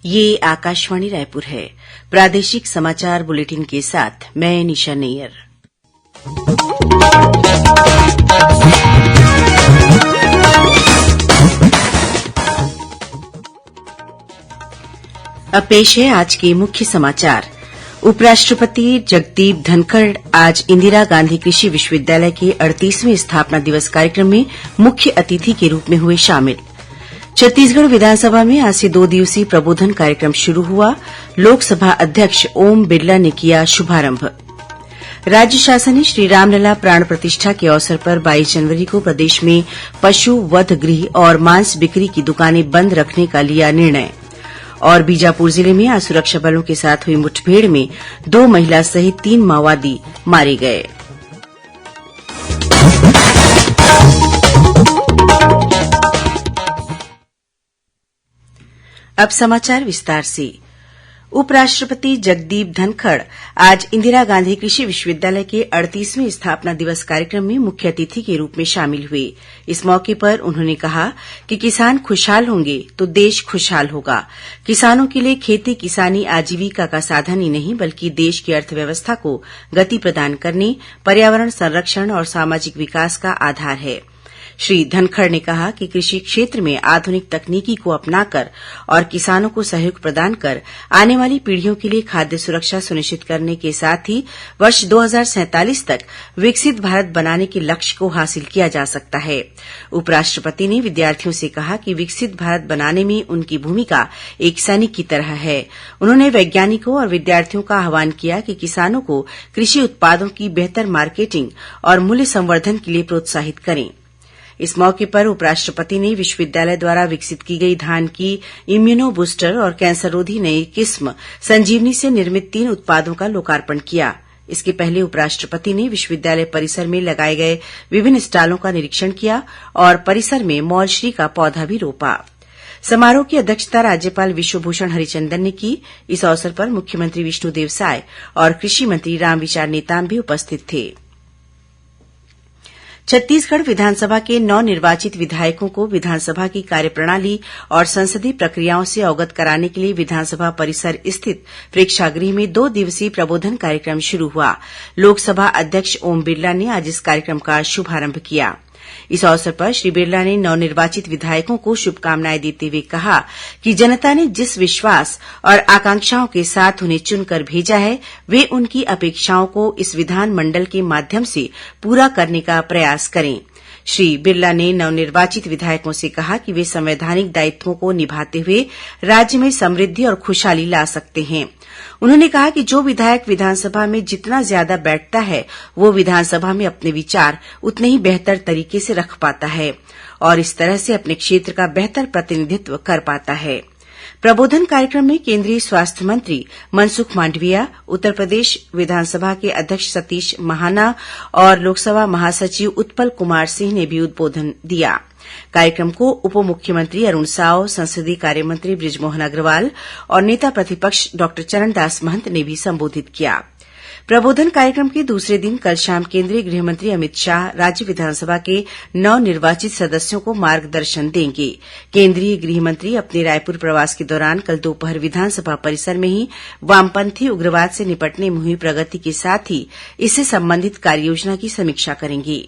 ये आकाशवाणी रायपुर है। प्रादेशिक समाचार बुलेटिन के साथ मैं निशा नैयर। अब पेश है आज के मुख्य समाचार। उपराष्ट्रपति जगदीप धनखड़ आज इंदिरा गांधी कृषि विश्वविद्यालय के 38वें स्थापना दिवस कार्यक्रम में मुख्य अतिथि के रूप में हुए शामिल। छत्तीसगढ़ विधानसभा में आज से 2 दिवसीय प्रबोधन कार्यक्रम शुरू हुआ। लोकसभा अध्यक्ष ओम बिरला ने किया शुभारंभ। राज्य शासन ने श्री रामलला प्राण प्रतिष्ठा के अवसर पर 22 जनवरी को प्रदेश में पशु वध गृह और मांस बिक्री की दुकानें बंद रखने का लिया निर्णय। और बीजापुर जिले में आज सुरक्षा बलों के साथ हुई मुठभेड़ में 2 महिला सहित 3 माओवादी मारे गए। अब समाचार विस्तार से। उपराष्ट्रपति जगदीप धनखड़ आज इंदिरा गांधी कृषि विश्वविद्यालय के 38वें स्थापना दिवस कार्यक्रम में मुख्य अतिथि के रूप में शामिल हुए। इस मौके पर उन्होंने कहा कि किसान खुशहाल होंगे तो देश खुशहाल होगा। किसानों के लिए खेती किसानी आजीविका का साधन ही नहीं बल्कि देश की अर्थव्यवस्था को गति प्रदान करने, पर्यावरण संरक्षण और सामाजिक विकास का आधार है। श्री धनखड़ ने कहा कि कृषि क्षेत्र में आधुनिक तकनीकी को अपनाकर और किसानों को सहयोग प्रदान कर आने वाली पीढ़ियों के लिए खाद्य सुरक्षा सुनिश्चित करने के साथ ही वर्ष 2047 तक विकसित भारत बनाने के लक्ष्य को हासिल किया जा सकता है। उपराष्ट्रपति ने विद्यार्थियों से कहा कि विकसित भारत बनाने में उनकी भूमिका एक सैनिक की तरह है। उन्होंने वैज्ञानिकों और विद्यार्थियों का आह्वान किया कि किसानों को कृषि उत्पादों की बेहतर मार्केटिंग और मूल्य संवर्धन के लिए प्रोत्साहित करें। इस मौके पर उपराष्ट्रपति ने विश्वविद्यालय द्वारा विकसित की गई धान की इम्यूनो बूस्टर और कैंसर रोधी नई किस्म संजीवनी से निर्मित 3 उत्पादों का लोकार्पण किया। इसके पहले उपराष्ट्रपति ने विश्वविद्यालय परिसर में लगाए गए विभिन्न स्टॉलों का निरीक्षण किया और परिसर में मौलश्री का पौधा भी रोपा। समारोह की अध्यक्षता राज्यपाल विश्वभूषण हरिचंदन ने की। इस अवसर पर मुख्यमंत्री विष्णुदेव साय और कृषि मंत्री रामविचार नेताम भी उपस्थित थे। छत्तीसगढ़ विधानसभा के नवनिर्वाचित विधायकों को विधानसभा की कार्यप्रणाली और संसदीय प्रक्रियाओं से अवगत कराने के लिए विधानसभा परिसर स्थित प्रेक्षागृह में 2 दिवसीय प्रबोधन कार्यक्रम शुरू हुआ। लोकसभा अध्यक्ष ओम बिरला ने आज इस कार्यक्रम का शुभारंभ किया। इस अवसर पर श्री बिरला ने नवनिर्वाचित विधायकों को शुभकामनाएं देते हुए कहा कि जनता ने जिस विश्वास और आकांक्षाओं के साथ उन्हें चुनकर भेजा है, वे उनकी अपेक्षाओं को इस विधानमंडल के माध्यम से पूरा करने का प्रयास करें। श्री बिरला ने नवनिर्वाचित विधायकों से कहा कि वे संवैधानिक दायित्वों को निभाते हुए राज्य में समृद्धि और खुशहाली ला सकते हैं। उन्होंने कहा कि जो विधायक विधानसभा में जितना ज्यादा बैठता है, वो विधानसभा में अपने विचार उतने ही बेहतर तरीके से रख पाता है और इस तरह से अपने क्षेत्र का बेहतर प्रतिनिधित्व कर पाता है। प्रबोधन कार्यक्रम में केंद्रीय स्वास्थ्य मंत्री मनसुख मांडविया, उत्तर प्रदेश विधानसभा के अध्यक्ष सतीश महाना और लोकसभा महासचिव उत्पल कुमार सिंह ने भी उद्बोधन दिया। कार्यक्रम को उप मुख्यमंत्री अरुण साव, संसदीय कार्यमंत्री बृजमोहन अग्रवाल और नेता प्रतिपक्ष डॉ चरणदास महंत ने भी संबोधित किया। प्रबोधन कार्यक्रम के दूसरे दिन कल शाम केंद्रीय गृहमंत्री अमित शाह राज्य विधानसभा के नवनिर्वाचित सदस्यों को मार्गदर्शन देंगे। केंद्रीय गृहमंत्री अपने रायपुर प्रवास के दौरान कल दोपहर विधानसभा परिसर में ही वामपंथी उग्रवाद से निपटने में हुई प्रगति के साथ ही इससे संबंधित कार्ययोजना की समीक्षा करेंगे।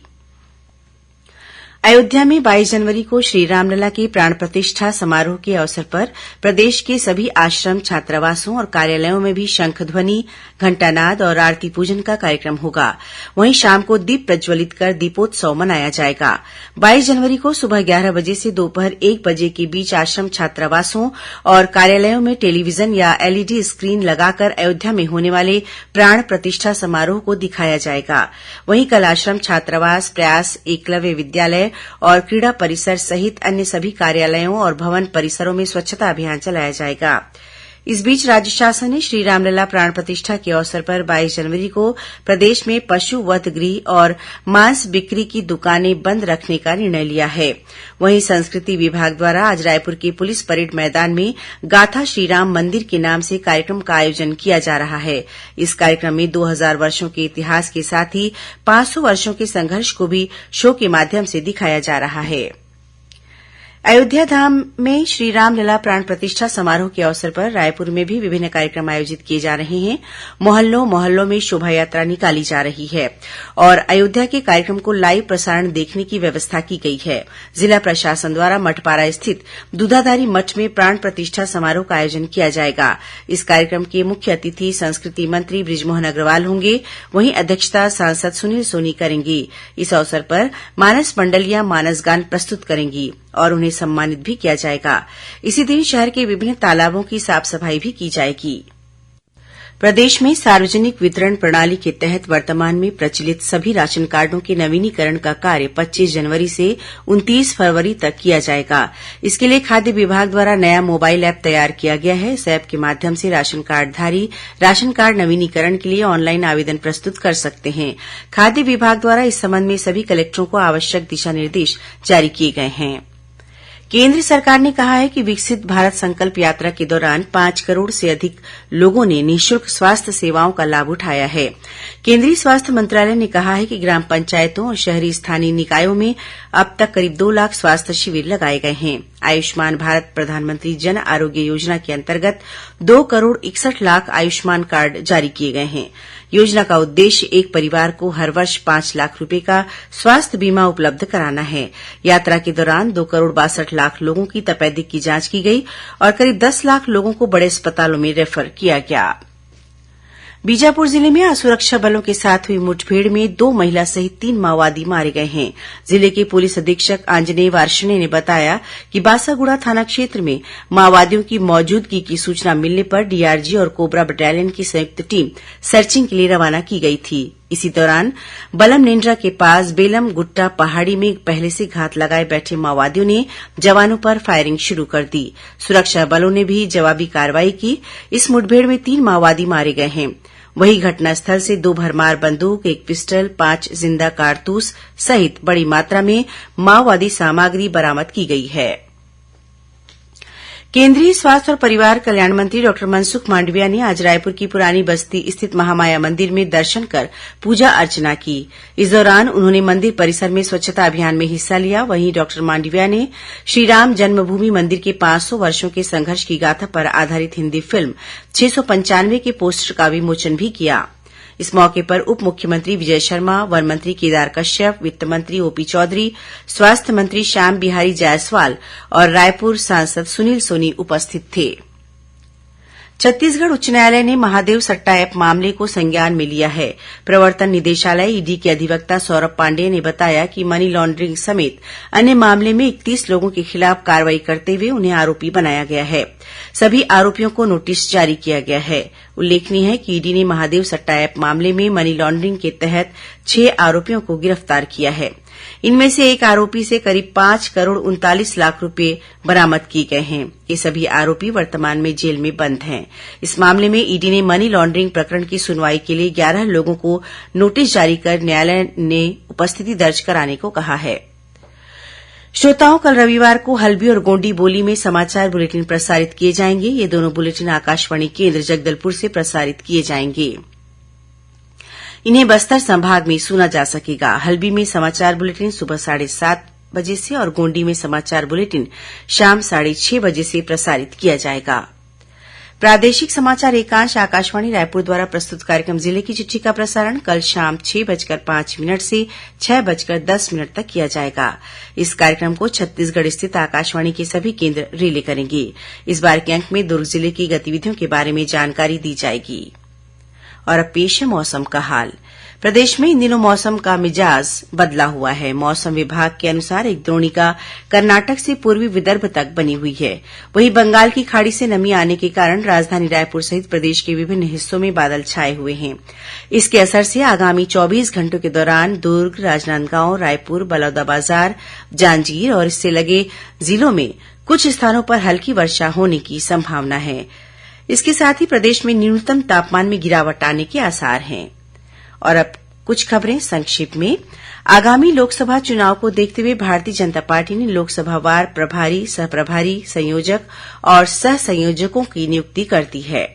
अयोध्या में 22 जनवरी को श्री रामलला के प्राण प्रतिष्ठा समारोह के अवसर पर प्रदेश के सभी आश्रम, छात्रावासों और कार्यालयों में भी शंखध्वनि, घंटानाद और आरती पूजन का कार्यक्रम होगा। वहीं शाम को दीप प्रज्वलित कर दीपोत्सव मनाया जाएगा। 22 जनवरी को सुबह 11 बजे से दोपहर 1 बजे के बीच आश्रम, छात्रावासों और कार्यालयों में टेलीविजन या एलईडी स्क्रीन लगाकर अयोध्या में होने वाले प्राण प्रतिष्ठा समारोह को दिखाया जाएगा। वहीं कल आश्रम, छात्रावास, प्रयास, एकलव्य विद्यालय और क्रीड़ा परिसर सहित अन्य सभी कार्यालयों और भवन परिसरों में स्वच्छता अभियान चलाया जाएगा। इस बीच राज्य शासन ने श्री रामलला प्राण प्रतिष्ठा के अवसर पर 22 जनवरी को प्रदेश में पशु वध गृह और मांस बिक्री की दुकानें बंद रखने का निर्णय लिया है। वहीं संस्कृति विभाग द्वारा आज रायपुर के पुलिस परेड मैदान में गाथा श्रीराम मंदिर के नाम से कार्यक्रम का आयोजन किया जा रहा है। इस कार्यक्रम में 2000 वर्षों के इतिहास के साथ ही 500 वर्षों के संघर्ष को भी शो के माध्यम से दिखाया जा रहा है। अयोध्या धाम में श्री रामलला प्राण प्रतिष्ठा समारोह के अवसर पर रायपुर में भी विभिन्न कार्यक्रम आयोजित किए जा रहे हैं। मोहल्लों में शोभा यात्रा निकाली जा रही है और अयोध्या के कार्यक्रम को लाइव प्रसारण देखने की व्यवस्था की गई है। जिला प्रशासन द्वारा मठपारा स्थित दूधाधारी मठ में प्राण प्रतिष्ठा समारोह का आयोजन किया जाएगा। इस कार्यक्रम के मुख्य अतिथि संस्कृति मंत्री बृजमोहन अग्रवाल होंगे। वहीं अध्यक्षता सांसद सुनील सोनी करेंगे। इस अवसर पर मानस मंडलियां मानस गान प्रस्तुत करेंगी और उन्हें सम्मानित भी किया जाएगा। इसी दिन शहर के विभिन्न तालाबों की साफ सफाई भी की जाएगी। प्रदेश में सार्वजनिक वितरण प्रणाली के तहत वर्तमान में प्रचलित सभी राशन कार्डों के नवीनीकरण का कार्य 25 जनवरी से 29 फरवरी तक किया जाएगा। इसके लिए खाद्य विभाग द्वारा नया मोबाइल ऐप तैयार किया गया है। इस ऐप के माध्यम से राशन कार्डधारी राशन कार्ड नवीनीकरण के लिए ऑनलाइन आवेदन प्रस्तुत कर सकते हैं। खाद्य विभाग द्वारा इस संबंध में सभी कलेक्टरों को आवश्यक दिशा निर्देश जारी किए गए हैं। केंद्र सरकार ने कहा है कि विकसित भारत संकल्प यात्रा के दौरान 5 करोड़ से अधिक लोगों ने निःशुल्क स्वास्थ्य सेवाओं का लाभ उठाया है। केंद्रीय स्वास्थ्य मंत्रालय ने कहा है कि ग्राम पंचायतों और शहरी स्थानीय निकायों में अब तक करीब 2 लाख स्वास्थ्य शिविर लगाए गए हैं। आयुष्मान भारत प्रधानमंत्री जन आरोग्य योजना के अंतर्गत 2 करोड़ 61 लाख आयुष्मान कार्ड जारी किए गए हैं। योजना का उद्देश्य एक परिवार को हर वर्ष 5 लाख रुपए का स्वास्थ्य बीमा उपलब्ध कराना है। यात्रा के दौरान 2 करोड़ 62 लाख लोगों की तपेदिक की जांच की गई और करीब 10 लाख लोगों को बड़े अस्पतालों में रेफर किया गया। बीजापुर जिले में आज सुरक्षा बलों के साथ हुई मुठभेड़ में 2 महिला सहित 3 माओवादी मारे गए हैं। जिले के पुलिस अधीक्षक आंजनेय वार्ष्णेय ने बताया कि बासागुड़ा थाना क्षेत्र में माओवादियों की मौजूदगी की सूचना मिलने पर डीआरजी और कोबरा बटालियन की संयुक्त टीम सर्चिंग के लिए रवाना की गई थी। इसी दौरान बलम नेंड्रा के पास बेलम गुट्टा पहाड़ी में पहले से घात लगाए बैठे माओवादियों ने जवानों पर फायरिंग शुरू कर दी। सुरक्षा बलों ने भी जवाबी कार्रवाई की। इस मुठभेड़ में 3 माओवादी मारे गए हैं। वहीं घटनास्थल से 2 भरमार बंदूक, 1 पिस्टल, 5 जिंदा कारतूस सहित बड़ी मात्रा में माओवादी सामग्री बरामद की गई है। केंद्रीय स्वास्थ्य और परिवार कल्याण मंत्री डॉ मनसुख मांडविया ने आज रायपुर की पुरानी बस्ती स्थित महामाया मंदिर में दर्शन कर पूजा अर्चना की। इस दौरान उन्होंने मंदिर परिसर में स्वच्छता अभियान में हिस्सा लिया। वहीं डॉ मांडविया ने श्रीराम जन्मभूमि मंदिर के 500 वर्षों के संघर्ष की गाथा पर आधारित हिन्दी फिल्म 695 के पोस्टर का विमोचन भी किया। इस मौके पर उप मुख्यमंत्री विजय शर्मा, वन मंत्री केदार कश्यप, वित्त मंत्री ओपी चौधरी, स्वास्थ्य मंत्री श्याम बिहारी जायसवाल और रायपुर सांसद सुनील सोनी उपस्थित थे। छत्तीसगढ़ उच्च न्यायालय ने महादेव सट्टा ऐप मामले को संज्ञान में लिया है। प्रवर्तन निदेशालय ईडी के अधिवक्ता सौरभ पांडेय ने बताया कि मनी लॉन्ड्रिंग समेत अन्य मामले में 31 लोगों के खिलाफ कार्रवाई करते हुए उन्हें आरोपी बनाया गया है। सभी आरोपियों को नोटिस जारी किया गया है। उल्लेखनीय है कि ईडी ने महादेव सट्टा ऐप मामले में मनी लॉन्ड्रिंग के तहत 6 आरोपियों को गिरफ्तार किया है। इनमें से एक आरोपी से करीब 5 करोड़ 39 लाख रुपए बरामद किए गए हैं। ये सभी आरोपी वर्तमान में जेल में बंद हैं। इस मामले में ईडी ने मनी लॉन्ड्रिंग प्रकरण की सुनवाई के लिए 11 लोगों को नोटिस जारी कर न्यायालय ने उपस्थिति दर्ज कराने को कहा है। श्रोताओं, कल रविवार को हल्बी और गोंडी बोली में समाचार बुलेटिन प्रसारित किए जाएंगे। ये दोनों बुलेटिन आकाशवाणी केंद्र जगदलपुर से प्रसारित किए जाएंगे। इन्हें बस्तर संभाग में सुना जा सकेगा। हल्बी में समाचार बुलेटिन सुबह 7:30 बजे से और गोंडी में समाचार बुलेटिन शाम 6:30 बजे से प्रसारित किया जाएगा। प्रादेशिक समाचार एकांश आकाशवाणी रायपुर द्वारा प्रस्तुत कार्यक्रम जिले की चिट्ठी का प्रसारण कल शाम 6:05 से 6:10 तक किया जाएगा। इस कार्यक्रम को छत्तीसगढ़ स्थित आकाशवाणी के सभी केंद्र रिले करेंगे। इस बार के अंक में दुर्ग जिले की गतिविधियों के बारे में जानकारी दी जाएगी। और अब पेश है मौसम का हाल। प्रदेश में इन दिनों मौसम का मिजाज बदला हुआ है। मौसम विभाग के अनुसार एक द्रोणिका कर्नाटक से पूर्वी विदर्भ तक बनी हुई है। वहीं बंगाल की खाड़ी से नमी आने के कारण राजधानी रायपुर सहित प्रदेश के विभिन्न हिस्सों में बादल छाए हुए हैं। इसके असर से आगामी 24 घंटों के दौरान दुर्ग, राजनांदगांव, रायपुर, बलौदाबाजार, जांजगीर और इससे लगे जिलों में कुछ स्थानों पर हल्की वर्षा होने की संभावना है। इसके साथ ही प्रदेश में न्यूनतम तापमान में गिरावट आने के आसार हैं। और अब कुछ खबरें संक्षिप्त में। आगामी लोकसभा चुनाव को देखते हुए भारतीय जनता पार्टी ने लोकसभावार प्रभारी, सहप्रभारी, संयोजक और सह संयोजकों की नियुक्ति कर दी है।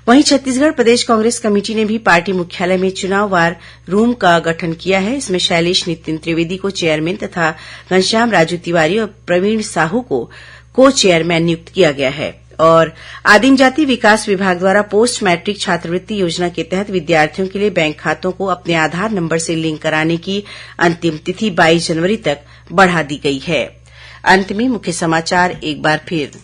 वहीं छत्तीसगढ़ प्रदेश कांग्रेस कमेटी ने भी पार्टी मुख्यालय में चुनाव वार रूम का गठन किया है। इसमें शैलेश नितिन त्रिवेदी को चेयरमैन तथा घनश्याम राजू तिवारी और प्रवीण साहू को चेयरमैन नियुक्त किया गया है। और आदिम जाति विकास विभाग द्वारा पोस्ट मैट्रिक छात्रवृत्ति योजना के तहत विद्यार्थियों के लिए बैंक खातों को अपने आधार नंबर से लिंक कराने की अंतिम तिथि 22 जनवरी तक बढ़ा दी गई है। अंत में मुख्य समाचार एक बार फिर।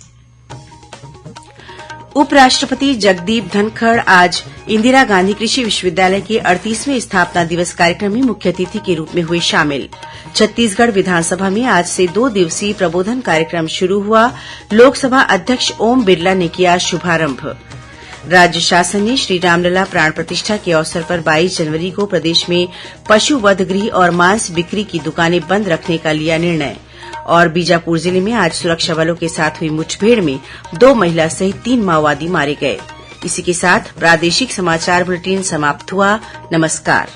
उपराष्ट्रपति जगदीप धनखड़ आज इंदिरा गांधी कृषि विश्वविद्यालय के 38वें स्थापना दिवस कार्यक्रम में मुख्य अतिथि के रूप में हुए शामिल। छत्तीसगढ़ विधानसभा में आज से 2 दिवसीय प्रबोधन कार्यक्रम शुरू हुआ। लोकसभा अध्यक्ष ओम बिरला ने किया शुभारंभ। राज्य शासन ने श्री रामलला प्राण प्रतिष्ठा के अवसर पर 22 जनवरी को प्रदेश में पशु वध गृह और मांस बिक्री की दुकानें बंद रखने का लिया निर्णय। और बीजापुर जिले में आज सुरक्षा बलों के साथ हुई मुठभेड़ में 2 महिला सहित 3 माओवादी मारे गए। इसी के साथ प्रादेशिक समाचार बुलेटिन समाप्त हुआ। नमस्कार।